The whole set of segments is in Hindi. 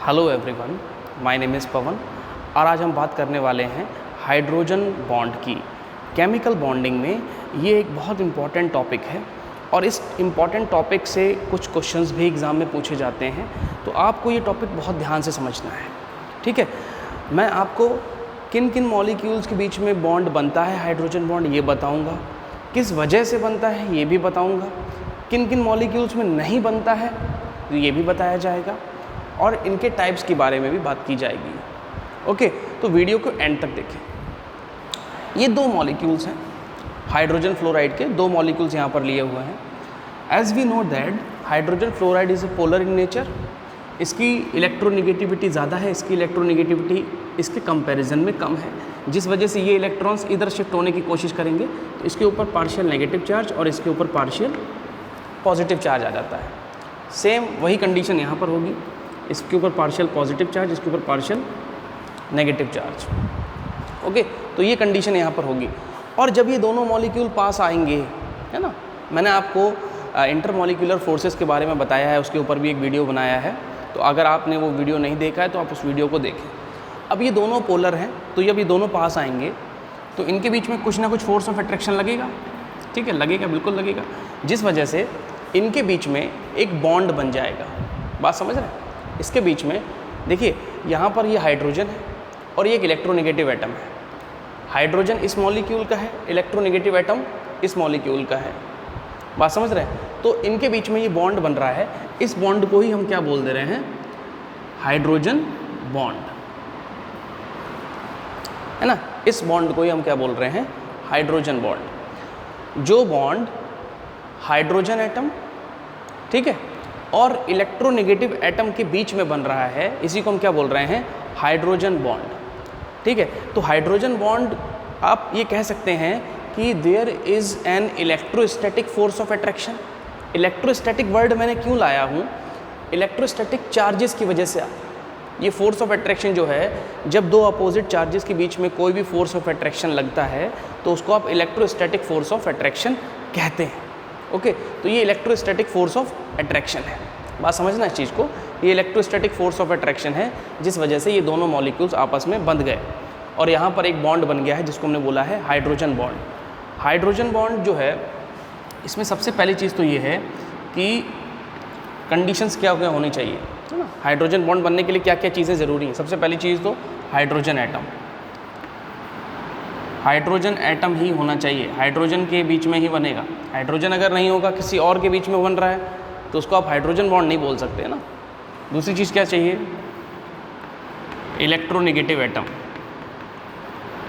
Hello everyone, my name is Pawan और आज हम बात करने वाले हैं हाइड्रोजन बॉन्ड की। केमिकल बॉन्डिंग में ये एक बहुत इम्पॉर्टेंट टॉपिक है और इस इम्पॉर्टेंट टॉपिक से कुछ क्वेश्चंस भी एग्ज़ाम में पूछे जाते हैं, तो आपको ये टॉपिक बहुत ध्यान से समझना है। ठीक है, मैं आपको किन किन मॉलिक्यूल्स के बीच में बॉन्ड बनता है, हाइड्रोजन बॉन्ड, ये बताऊँगा। किस वजह से बनता है ये भी बताऊँगा। किन किन मॉलिक्यूल्स में नहीं बनता है ये भी बताया जाएगा और इनके टाइप्स के बारे में भी बात की जाएगी। ओके, तो वीडियो को एंड तक देखें। ये दो मॉलिक्यूल्स हैं हाइड्रोजन फ्लोराइड के, दो मॉलिक्यूल्स यहाँ पर लिए हुए हैं। As we know that hydrogen fluoride is a polar in nature. इसकी इलेक्ट्रोनेगेटिविटी ज़्यादा है, इसकी इलेक्ट्रोनेगेटिविटी इसके कंपैरिजन में कम है, जिस वजह से ये इलेक्ट्रॉन्स इधर शिफ्ट होने की कोशिश करेंगे तो इसके ऊपर पार्शियल नेगेटिव चार्ज और इसके ऊपर पार्शियल पॉजिटिव चार्ज आ जाता है। सेम वही कंडीशन यहाँ पर होगी, इसके ऊपर पार्शियल पॉजिटिव चार्ज, इसके ऊपर पार्शियल नेगेटिव चार्ज। ओके, तो ये कंडीशन यहाँ पर होगी। और जब ये दोनों मॉलिक्यूल पास आएंगे, है ना, मैंने आपको इंटरमॉलिक्यूलर फोर्सेस के बारे में बताया है, उसके ऊपर भी एक वीडियो बनाया है, तो अगर आपने वो वीडियो नहीं देखा है तो आप उस वीडियो को देखें। अब ये दोनों पोलर हैं, तो जब ये दोनों पास आएंगे तो इनके बीच में कुछ ना कुछ फोर्स ऑफ अट्रैक्शन लगेगा। ठीक है, लगेगा, बिल्कुल लगेगा, जिस वजह से इनके बीच में एक बॉन्ड बन जाएगा। बात समझ रहे हैं? इसके बीच में देखिए, यहाँ पर ये हाइड्रोजन है और ये एक इलेक्ट्रोनेगेटिव एटम है। हाइड्रोजन इस मॉलिक्यूल का है, इलेक्ट्रोनेगेटिव एटम इस मॉलिक्यूल का है। बात समझ रहे हैं? तो इनके बीच में ये बॉन्ड बन रहा है, इस बॉन्ड को ही हम क्या बोल दे रहे हैं? हाइड्रोजन बॉन्ड, है ना। इस बॉन्ड को ही हम क्या बोल रहे हैं? Hydrogen bond. जो बॉन्ड हाइड्रोजन एटम, ठीक है, और इलेक्ट्रोनेगेटिव एटम के बीच में बन रहा है, इसी को हम क्या बोल रहे हैं? Hydrogen bond. ठीक है, तो हाइड्रोजन बॉन्ड आप ये कह सकते हैं कि there is an electrostatic force of attraction. Electrostatic word मैंने क्यों लाया हूँ? इलेक्ट्रोस्टैटिक चार्जेस की वजह से ये फोर्स ऑफ अट्रैक्शन जो है, जब दो अपोजिट चार्जेस के बीच में कोई भी फोर्स ऑफ अट्रैक्शन लगता है तो उसको आप इलेक्ट्रोस्टैटिक फोर्स ऑफ अट्रैक्शन कहते हैं। ओके, तो ये इलेक्ट्रोस्टैटिक फोर्स ऑफ अट्रैक्शन है। बात समझना इस चीज़ को, ये इलेक्ट्रोस्टैटिक फोर्स ऑफ अट्रैक्शन है, जिस वजह से ये दोनों मॉलिक्यूल्स आपस में बंध गए और यहाँ पर एक बॉन्ड बन गया है, जिसको हमने बोला है हाइड्रोजन बॉन्ड। हाइड्रोजन बॉन्ड जो है, इसमें सबसे पहली चीज़ तो ये है कि कंडीशंस क्या क्या होनी चाहिए, है ना। हाइड्रोजन बॉन्ड बनने के लिए क्या क्या चीज़ें ज़रूरी हैं? सबसे पहली चीज़ तो हाइड्रोजन एटम। हाइड्रोजन एटम ही होना चाहिए, हाइड्रोजन के बीच में ही बनेगा। हाइड्रोजन अगर नहीं होगा, किसी और के बीच में बन रहा है, तो उसको आप हाइड्रोजन बॉन्ड नहीं बोल सकते, है ना। दूसरी चीज़ क्या चाहिए? Electronegative atom.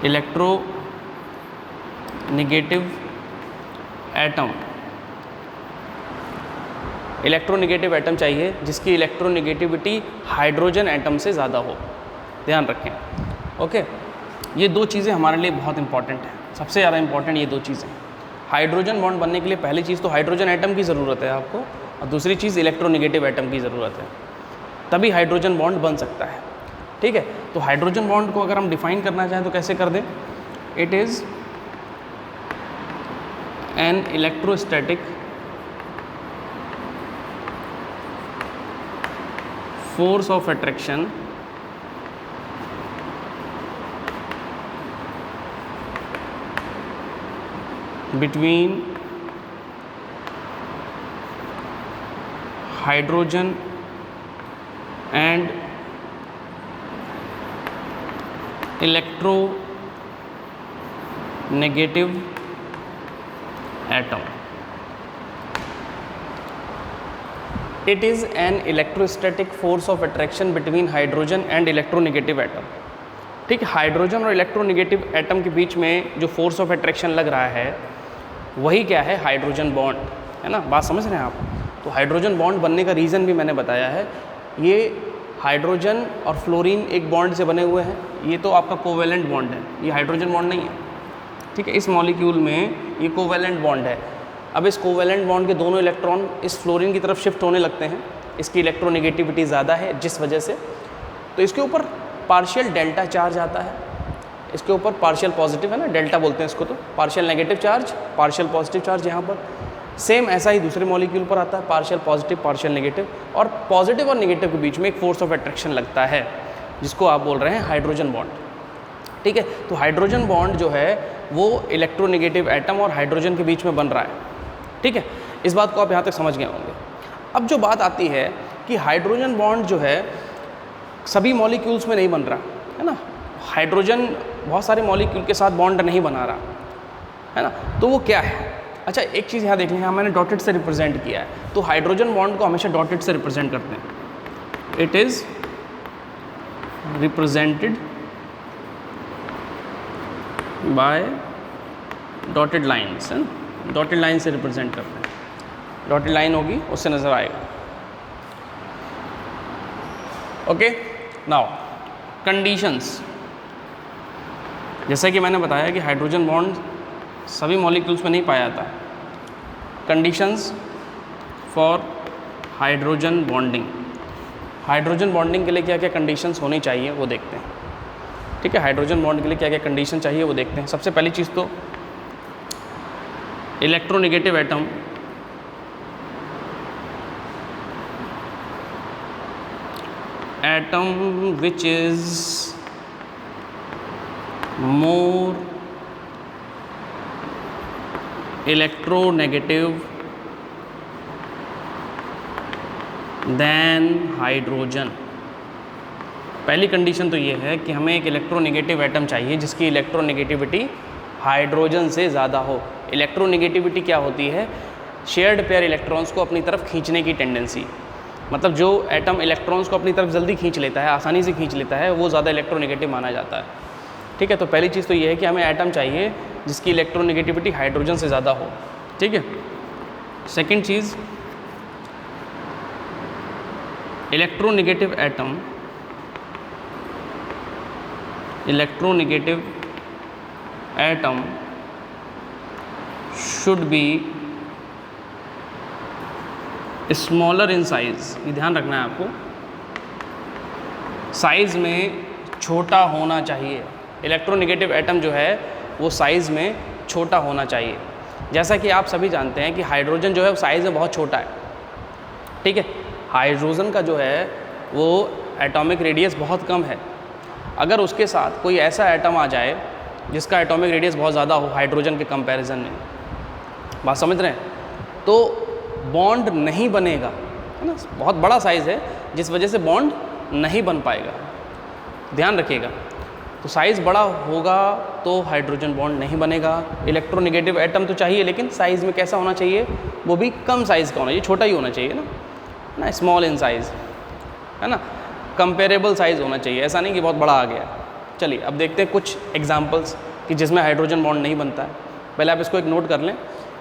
Electronegative atom, electronegative atom चाहिए जिसकी इलेक्ट्रोनेगेटिविटी हाइड्रोजन एटम से ज़्यादा हो। ध्यान रखें। ओके, ये दो चीज़ें हमारे लिए बहुत इंपॉर्टेंट हैं, सबसे ज़्यादा इंपॉर्टेंट ये दो चीज़ें। हाइड्रोजन बॉन्ड बनने के लिए पहली चीज़ तो हाइड्रोजन एटम की ज़रूरत है आपको, और दूसरी चीज़ इलेक्ट्रोनेगेटिव एटम की ज़रूरत है, तभी हाइड्रोजन बॉन्ड बन सकता है। ठीक है, तो हाइड्रोजन बॉन्ड को अगर हम डिफाइन करना चाहें तो कैसे कर दें? It is an electrostatic force of attraction between hydrogen and electronegative atom. It is an electrostatic force of attraction between hydrogen and electronegative atom. ठीक है, हाइड्रोजन और इलेक्ट्रोनेगेटिव एटम के बीच में जो फोर्स ऑफ अट्रैक्शन लग रहा है वही क्या है? हाइड्रोजन बॉन्ड, है ना। बात समझ रहे हैं आप? तो हाइड्रोजन बॉन्ड बनने का रीज़न भी मैंने बताया है। ये हाइड्रोजन और फ्लोरीन एक बॉन्ड से बने हुए हैं, ये तो आपका कोवेलेंट बॉन्ड है, ये हाइड्रोजन बॉन्ड नहीं है। ठीक है, इस मॉलिक्यूल में ये कोवेलेंट बॉन्ड है। अब इस कोवेलेंट बॉन्ड के दोनों इलेक्ट्रॉन इस फ्लोरीन की तरफ शिफ्ट होने लगते हैं, इसकी इलेक्ट्रोनेगेटिविटी ज़्यादा है, जिस वजह से तो इसके ऊपर पार्शियल डेल्टा चार्ज आता है, इसके ऊपर पार्शियल पॉजिटिव, है ना, डेल्टा बोलते हैं इसको, तो partial negative charge, partial positive charge यहाँ पर, सेम ऐसा ही दूसरे मॉलिक्यूल पर आता है, पार्शियल पॉजिटिव पार्शियल नेगेटिव, और पॉजिटिव और नेगेटिव के बीच में एक फोर्स ऑफ अट्रैक्शन लगता है जिसको आप बोल रहे हैं हाइड्रोजन बॉन्ड। ठीक है, तो हाइड्रोजन बॉन्ड जो है वो इलेक्ट्रोनेगेटिव एटम और हाइड्रोजन के बीच में बन रहा है। ठीक है, इस बात को आप यहाँ तक समझ गए होंगे। अब जो बात आती है कि हाइड्रोजन बॉन्ड जो है सभी मॉलिक्यूल्स में नहीं बन रहा है ना, हाइड्रोजन बहुत सारे मॉलिक्यूल के साथ बॉन्ड नहीं बना रहा है ना, तो वो क्या है? अच्छा, एक चीज़ यहाँ देख लें, यहाँ मैंने डॉटेड से रिप्रेजेंट किया है, तो हाइड्रोजन बॉन्ड को हमेशा डॉटेड से रिप्रेजेंट करते हैं। It is represented by dotted lines, dotted line से रिप्रेजेंट करते हैं। डॉटेड लाइन होगी उससे नज़र आएगा। ओके, नाउ कंडीशंस, जैसा कि मैंने बताया कि हाइड्रोजन बॉन्ड सभी मॉलिक्यूल्स में नहीं पाया जाता। Conditions for hydrogen bonding, hydrogen bonding के लिए क्या क्या कंडीशंस होनी चाहिए वो देखते हैं। ठीक है, हाइड्रोजन बॉन्ड के लिए क्या क्या कंडीशन चाहिए वो देखते हैं। सबसे पहली चीज़ तो electronegative atom which is more electronegative than hydrogen. पहली कंडीशन तो ये है कि हमें एक इलेक्ट्रोनेगेटिव एटम चाहिए जिसकी इलेक्ट्रोनेगेटिविटी हाइड्रोजन से ज़्यादा हो। इलेक्ट्रोनेगेटिविटी क्या होती है? शेयर्ड पेयर इलेक्ट्रॉन्स को अपनी तरफ खींचने की टेंडेंसी, मतलब जो एटम इलेक्ट्रॉन्स को अपनी तरफ जल्दी खींच लेता है, आसानी से खींच लेता है, वो ज़्यादा इलेक्ट्रोनेगेटिव माना जाता है। ठीक है, तो पहली चीज़ तो ये है कि हमें एटम चाहिए जिसकी इलेक्ट्रोनेगेटिविटी हाइड्रोजन से ज़्यादा हो। ठीक है, second cheese, electronegative atom should be smaller in size. ये ध्यान रखना है आपको, साइज़ में छोटा होना चाहिए। इलेक्ट्रोनेगेटिव एटम जो है वो साइज़ में छोटा होना चाहिए। जैसा कि आप सभी जानते हैं कि हाइड्रोजन जो है वो साइज़ में बहुत छोटा है। ठीक है, हाइड्रोजन का जो है वो एटॉमिक रेडियस बहुत कम है। अगर उसके साथ कोई ऐसा एटम आ जाए जिसका एटॉमिक रेडियस बहुत ज़्यादा हो हाइड्रोजन के कंपैरिजन में, बात समझ रहे हैं, तो बॉन्ड नहीं बनेगा, है ना। बहुत बड़ा साइज़ है जिस वजह से बॉन्ड नहीं बन पाएगा, ध्यान रखिएगा। तो साइज़ बड़ा होगा तो हाइड्रोजन बॉन्ड नहीं बनेगा। इलेक्ट्रोनेगेटिव एटम तो चाहिए, लेकिन साइज़ में कैसा होना चाहिए? वो भी कम साइज़ का होना चाहिए, छोटा ही होना चाहिए ना, स्मॉल इन साइज़, है ना, कंपेरेबल साइज़ होना चाहिए, ऐसा नहीं कि बहुत बड़ा आ गया। चलिए अब देखते हैं कुछ एग्जांपल्स कि जिसमें हाइड्रोजन बॉन्ड नहीं बनता है। पहले आप इसको एक नोट कर लें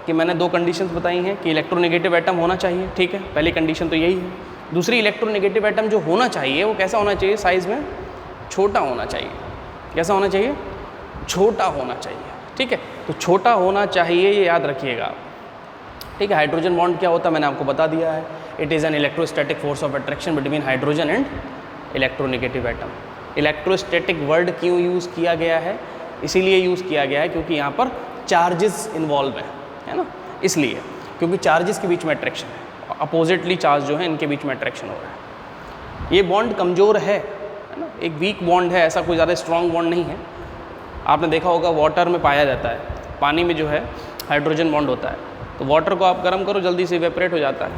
कि मैंने दो कंडीशंस बताई हैं कि इलेक्ट्रोनेगेटिव एटम होना चाहिए, ठीक है, पहली कंडीशन तो यही है। दूसरी, इलेक्ट्रोनेगेटिव एटम जो होना चाहिए वो कैसा होना चाहिए? साइज़ में छोटा होना चाहिए। कैसा होना चाहिए? छोटा होना चाहिए, ठीक है। तो छोटा होना चाहिए, ये याद रखिएगा आप, ठीक है। हाइड्रोजन बॉन्ड क्या होता है मैंने आपको बता दिया है। It is an electrostatic force of attraction between hydrogen and electronegative atom. Electrostatic word क्यों यूज़ किया गया है? इसीलिए यूज़ किया गया है क्योंकि यहाँ पर चार्जेस इन्वॉल्व हैं, है ना, इसलिए, क्योंकि चार्जेस के बीच में अट्रैक्शन है, अपोजिटली चार्ज जो है इनके बीच में अट्रैक्शन हो रहा है। ये बॉन्ड कमज़ोर है ना, एक वीक बॉन्ड है, ऐसा कोई ज़्यादा स्ट्रॉन्ग बॉन्ड नहीं है। आपने देखा होगा वाटर में पाया जाता है, पानी में जो है हाइड्रोजन बॉन्ड होता है, तो वाटर को आप गर्म करो जल्दी से इवेपोरेट हो जाता है,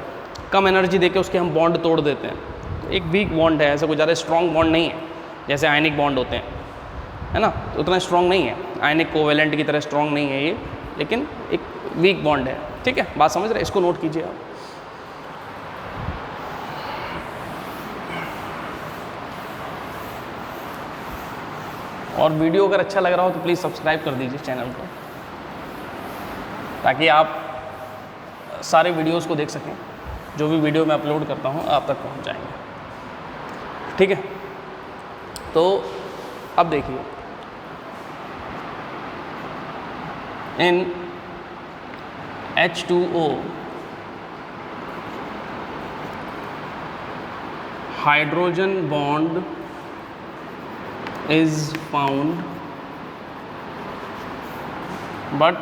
कम एनर्जी देके उसके हम बॉन्ड तोड़ देते हैं। तो एक वीक बॉन्ड है, ऐसा कोई ज़्यादा स्ट्रॉन्ग बॉन्ड नहीं है, जैसे आयनिक बॉन्ड होते हैं, है ना, तो उतना स्ट्रॉन्ग नहीं है, आयनिक कोवेलेंट की तरह स्ट्रॉन्ग नहीं है ये, लेकिन एक वीक बॉन्ड है, ठीक है, बात समझ रहे हैं? इसको नोट कीजिए आप। और वीडियो अगर अच्छा लग रहा हो तो प्लीज़ सब्सक्राइब कर दीजिए चैनल को, ताकि आप सारे वीडियोस को देख सकें, जो भी वीडियो मैं अपलोड करता हूँ आप तक पहुँच जाएंगे, ठीक है। तो अब देखिए, इन H2O hydrogen bond is found but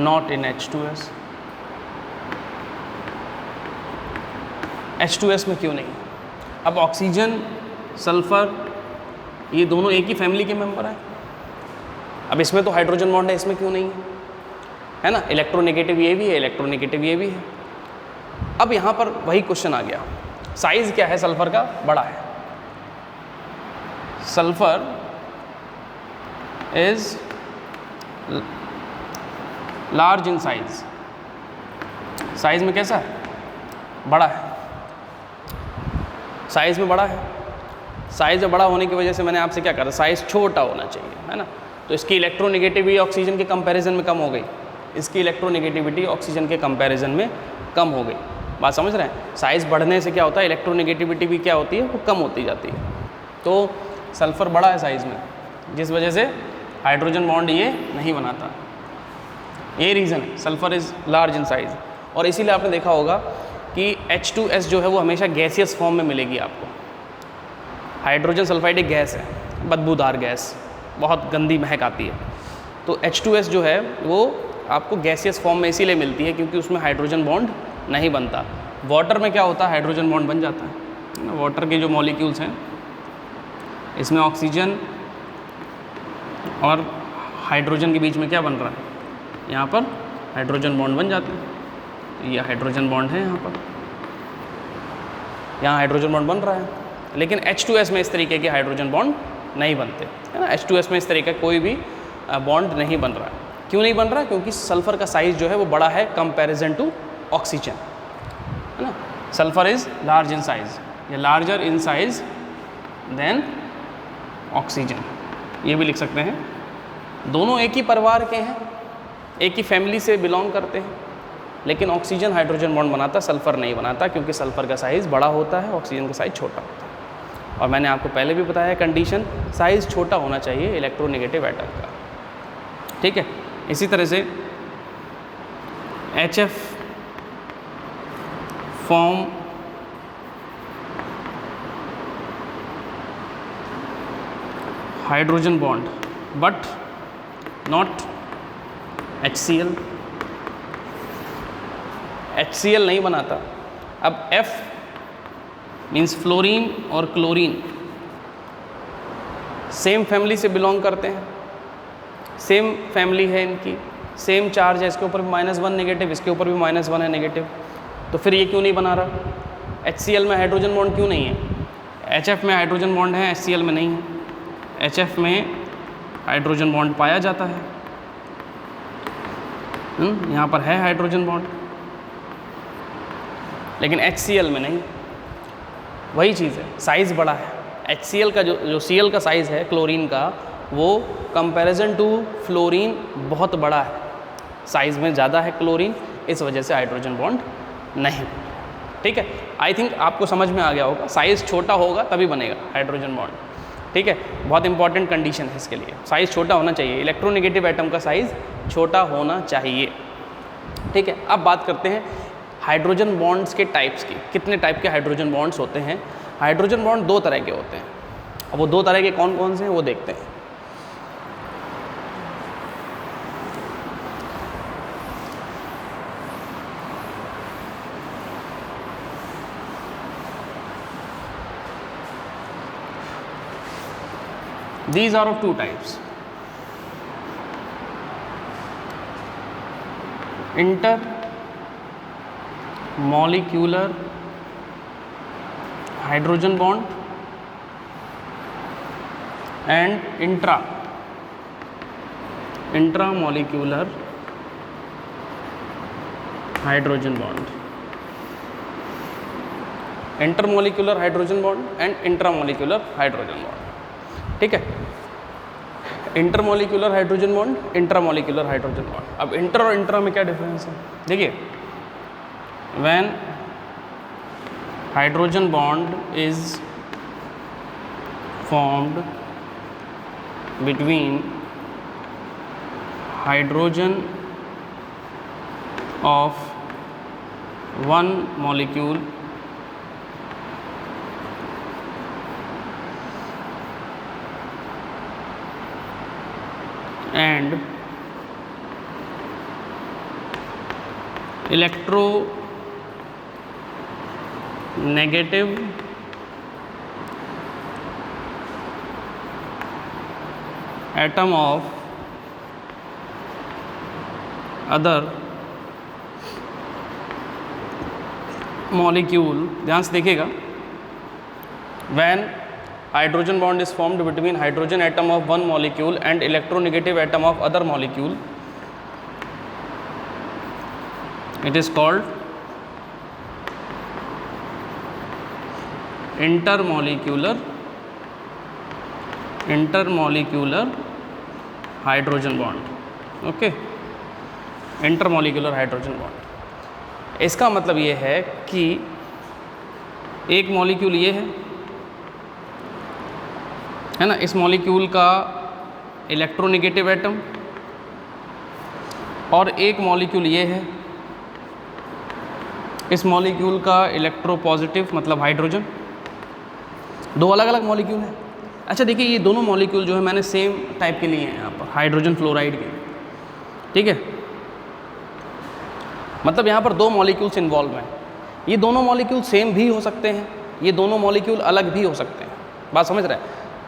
not in H2S, H2S में क्यों नहीं? अब ऑक्सीजन, सल्फर, ये दोनों एक ही फैमिली के मेंबर हैं। अब इसमें तो हाइड्रोजन बॉन्ड है, इसमें क्यों नहीं है ना? इलेक्ट्रोनेगेटिव ये भी है, इलेक्ट्रोनेगेटिव ये भी है। अब यहाँ पर वही क्वेश्चन आ गया, साइज क्या है सल्फर का? बड़ा है। Sulphur is large in size, size में कैसा है? बड़ा है। साइज में बड़ा है, साइज में बड़ा होने की वजह से मैंने आपसे क्या कहा, साइज छोटा होना चाहिए, है ना? तो इसकी इलेक्ट्रोनेगेटिविटी ऑक्सीजन के कंपैरिजन में कम हो गई, इसकी इलेक्ट्रोनेगेटिविटी ऑक्सीजन के कंपैरिजन में कम हो गई। बात समझ रहे हैं? साइज बढ़ने से क्या होता है, इलेक्ट्रोनेगेटिविटी भी क्या होती है, वो कम होती जाती है। तो सल्फर बड़ा है साइज में, जिस वजह से हाइड्रोजन बॉन्ड ये नहीं बनाता। ये रीज़न है, sulphur is large in size. और इसीलिए आपने देखा होगा कि H2S जो है वो हमेशा गैसियस फॉर्म में मिलेगी आपको। हाइड्रोजन सल्फाइड एक गैस है, बदबूदार गैस, बहुत गंदी महक आती है। तो H2S जो है वो आपको गैसियस फॉर्म में इसीलिए मिलती है क्योंकि उसमें हाइड्रोजन बॉन्ड नहीं बनता। वाटर में क्या होता है, हाइड्रोजन बॉन्ड बन जाता है। वाटर के जो मॉलिक्यूल्स हैं, इसमें ऑक्सीजन और हाइड्रोजन के बीच में क्या बन रहा है, यहाँ पर हाइड्रोजन बॉन्ड बन जाते हैं। ये हाइड्रोजन बॉन्ड है, यहाँ पर यहाँ हाइड्रोजन बॉन्ड बन रहा है। लेकिन H2S में इस तरीके के हाइड्रोजन बॉन्ड नहीं बनते, है ना? H2S में इस तरीके का कोई भी बॉन्ड नहीं बन रहा है। क्यों नहीं बन रहा? क्योंकि सल्फर का साइज़ जो है वो बड़ा है कंपैरिजन टू ऑक्सीजन, है ना? Sulphur is large in size, या larger in size than oxygen, ये भी लिख सकते हैं। दोनों एक ही परिवार के हैं, एक ही फैमिली से बिलोंग करते हैं, लेकिन ऑक्सीजन हाइड्रोजन बॉन्ड बनाता, सल्फर नहीं बनाता, क्योंकि सल्फर का साइज़ बड़ा होता है, ऑक्सीजन का साइज़ छोटा होता है। और मैंने आपको पहले भी बताया कंडीशन, साइज़ छोटा होना चाहिए इलेक्ट्रोनेगेटिव एटम का, ठीक है? इसी तरह से HF form hydrogen bond but not HCl, HCl नहीं बनाता। अब F मीन्स फ्लोरीन और क्लोरीन सेम फैमिली से बिलोंग करते हैं, सेम फैमिली है इनकी, सेम चार्ज है, इसके ऊपर भी -1 नेगेटिव, इसके ऊपर भी -1 है नेगेटिव। तो फिर ये क्यों नहीं बना रहा? HCl में हाइड्रोजन बॉन्ड क्यों नहीं है? HF में हाइड्रोजन बॉन्ड है, HCl में नहीं है। HF में हाइड्रोजन बॉन्ड पाया जाता है, यहाँ पर है हाइड्रोजन बॉन्ड, लेकिन HCl में नहीं। वही चीज़ है, साइज़ बड़ा है। HCl का जो Cl का साइज़ है क्लोरीन का, वो कंपैरिजन टू फ्लोरीन बहुत बड़ा है, साइज़ में ज़्यादा है क्लोरीन, इस वजह से हाइड्रोजन बॉन्ड नहीं। ठीक है, आई थिंक आपको समझ में आ गया होगा, साइज़ छोटा होगा तभी बनेगा हाइड्रोजन बॉन्ड। ठीक है, बहुत इंपॉर्टेंट कंडीशन है इसके लिए, साइज़ छोटा होना चाहिए, इलेक्ट्रोनेगेटिव एटम का साइज़ छोटा होना चाहिए। ठीक है, अब बात करते हैं हाइड्रोजन बॉन्ड्स के टाइप्स की। कितने टाइप के हाइड्रोजन बॉन्ड्स होते हैं? हाइड्रोजन बॉन्ड 2 तरह के होते हैं। अब वो 2 तरह के कौन कौन से हैं वो देखते हैं। These are of 2 types. Intermolecular hydrogen bond and intramolecular hydrogen bond. Intermolecular hydrogen bond and intramolecular hydrogen bond. ठीक है, intermolecular hydrogen bond, intramolecular hydrogen bond. अब इंटर और इंट्रा में क्या डिफरेंस है? देखिए, when hydrogen bond is formed between hydrogen of one molecule and negative atom of other molecule, ध्यान से देखिएगा, when hydrogen bond is formed between hydrogen atom of one molecule and electronegative atom of other molecule, it is called intermolecular hydrogen bond. Okay, intermolecular hydrogen bond. इसका मतलब ये है कि एक मॉलिक्यूल ये है ना, इस मॉलिक्यूल का इलेक्ट्रोनेगेटिव एटम, और एक मॉलिक्यूल ये है, इस मॉलिक्यूल का इलेक्ट्रोपॉजिटिव मतलब हाइड्रोजन। दो अलग अलग मॉलिक्यूल हैं। अच्छा देखिए, ये दोनों मॉलिक्यूल जो है मैंने सेम टाइप के लिए हैं यहाँ पर, हाइड्रोजन फ्लोराइड के, ठीक है। मतलब यहाँ पर दो मॉलिक्यूल्स इन्वॉल्व हैं। ये दोनों मॉलिक्यूल सेम भी हो सकते हैं, ये दोनों मॉलिक्यूल अलग भी हो सकते हैं। बात समझ रहे हैं?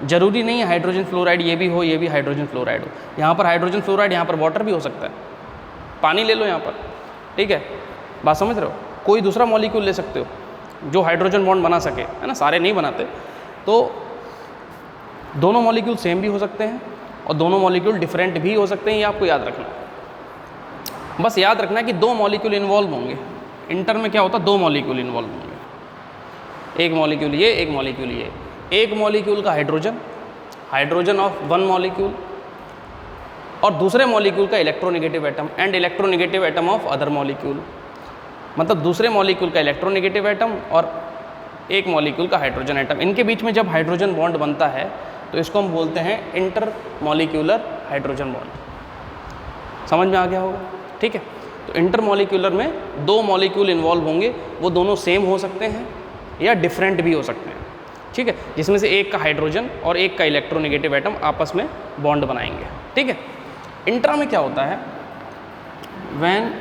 जरूरी नहीं है हाइड्रोजन फ्लोराइड ये भी हो, ये भी हाइड्रोजन फ्लोराइड हो। यहाँ पर हाइड्रोजन फ्लोराइड, यहाँ पर वाटर भी हो सकता है। पानी ले लो यहाँ पर, ठीक है। बात समझ रहे हो? कोई दूसरा मॉलिक्यूल ले सकते हो जो हाइड्रोजन बॉन्ड बना सके, है ना, सारे नहीं बनाते। तो दोनों मॉलिक्यूल सेम भी हो सकते हैं और दोनों मॉलिक्यूल डिफरेंट भी हो सकते हैं, ये आपको याद रखना है। बस याद रखना है कि दो मॉलिक्यूल इन्वॉल्व होंगे। इंटर में क्या होता है, दो मॉलिक्यूल इन्वॉल्व होंगे, एक मॉलिक्यूल ये, एक मॉलिक्यूल ये। एक मॉलिक्यूल का हाइड्रोजन ऑफ वन मॉलिक्यूल, और दूसरे मॉलिक्यूल का electronegative atom and electronegative atom of other molecule. मतलब दूसरे मॉलिक्यूल का इलेक्ट्रोनेगेटिव एटम और एक मॉलिक्यूल का हाइड्रोजन एटम, इनके बीच में जब हाइड्रोजन बॉन्ड बनता है तो इसको हम बोलते हैं इंटर मॉलिक्यूलर हाइड्रोजन बॉन्ड। समझ में आ गया होगा, ठीक है। तो इंटर मॉलिक्यूलर में दो मॉलिक्यूल इन्वॉल्व होंगे, वो दोनों सेम हो सकते हैं या डिफरेंट भी हो सकते हैं, ठीक है। जिसमें से एक का हाइड्रोजन और एक का इलेक्ट्रोनेगेटिव एटम आपस में बॉन्ड बनाएंगे, ठीक है। इंट्रा में क्या होता है, when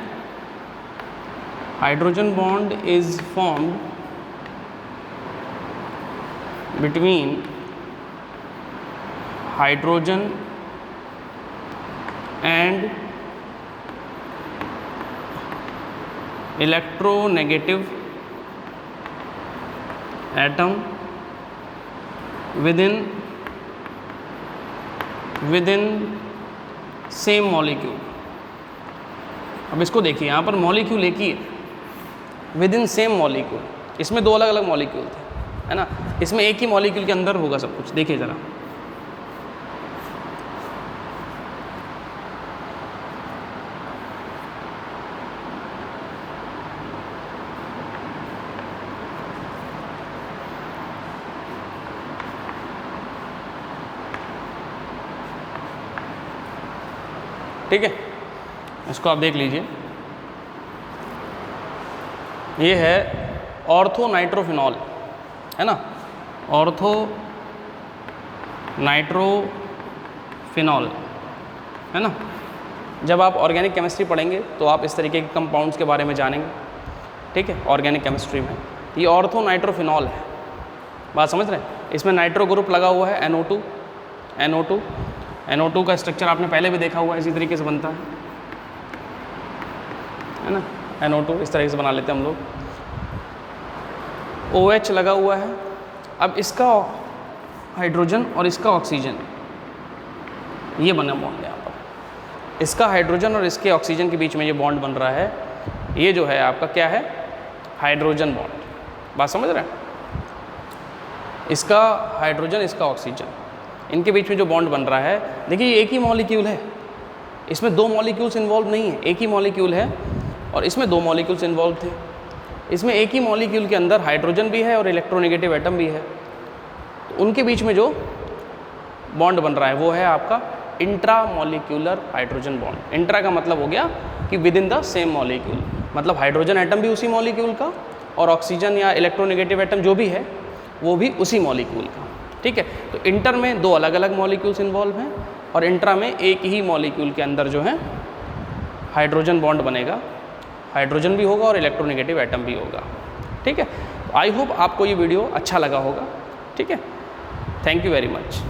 hydrogen bond is formed between hydrogen and electronegative atom within same molecule. अब इसको देखिए, यहाँ पर मॉलिक्यूल एक ही है, विदिन सेम मॉलिक्यूल। इसमें दो अलग अलग मॉलिक्यूल थे, है ना, इसमें एक ही मॉलिक्यूल के अंदर होगा सब कुछ। देखिए ज़रा, ठीक है। इसको आप देख लीजिए, ये है ऑर्थो नाइट्रोफिनॉल, है ना, ऑर्थो नाइट्रोफिनॉल, है ना। जब आप ऑर्गेनिक केमिस्ट्री पढ़ेंगे तो आप इस तरीके के कंपाउंड्स के बारे में जानेंगे, ठीक है, ऑर्गेनिक केमिस्ट्री में। ये ऑर्थो नाइट्रोफिनॉल है, बात समझ रहे हैं। इसमें नाइट्रो ग्रुप लगा हुआ है, NO2 का स्ट्रक्चर आपने पहले भी देखा हुआ है, इसी तरीके से बनता है ना। NO2 इस तरीके से बना लेते हैं हम लोग। OH लगा हुआ है। अब इसका हाइड्रोजन और इसका ऑक्सीजन, ये बना बॉन्ड है यहाँ पर। इसका हाइड्रोजन और इसके ऑक्सीजन के बीच में ये बॉन्ड बन रहा है, ये जो है आपका क्या है, हाइड्रोजन बॉन्ड। बात समझ रहे हैं? इसका हाइड्रोजन, इसका ऑक्सीजन, इनके बीच में जो बॉन्ड बन रहा है, देखिए ये एक ही मॉलिक्यूल है, इसमें दो मॉलिक्यूल्स इन्वॉल्व नहीं है, एक ही मॉलिक्यूल है। और इसमें दो मॉलिक्यूल्स इन्वॉल्व थे। इसमें एक ही मॉलिक्यूल के अंदर हाइड्रोजन भी है और इलेक्ट्रोनेगेटिव एटम भी है। तो उनके बीच में जो बॉन्ड बन रहा है वो है आपका intra molecular hydrogen bond. Intra का मतलब हो गया कि with in the same molecule, मतलब हाइड्रोजन एटम भी उसी मॉलिक्यूल का और ऑक्सीजन या इलेक्ट्रोनेगेटिव एटम जो भी है वो भी उसी मॉलिक्यूल का, ठीक है। तो इंटर में दो अलग अलग मॉलिक्यूल्स इन्वॉल्व हैं और इंट्रा में एक ही मॉलिक्यूल के अंदर जो है हाइड्रोजन बॉन्ड बनेगा, हाइड्रोजन भी होगा और इलेक्ट्रोनेगेटिव एटम भी होगा, ठीक है। तो आई होप आपको ये वीडियो अच्छा लगा होगा। ठीक है, थैंक यू वेरी मच।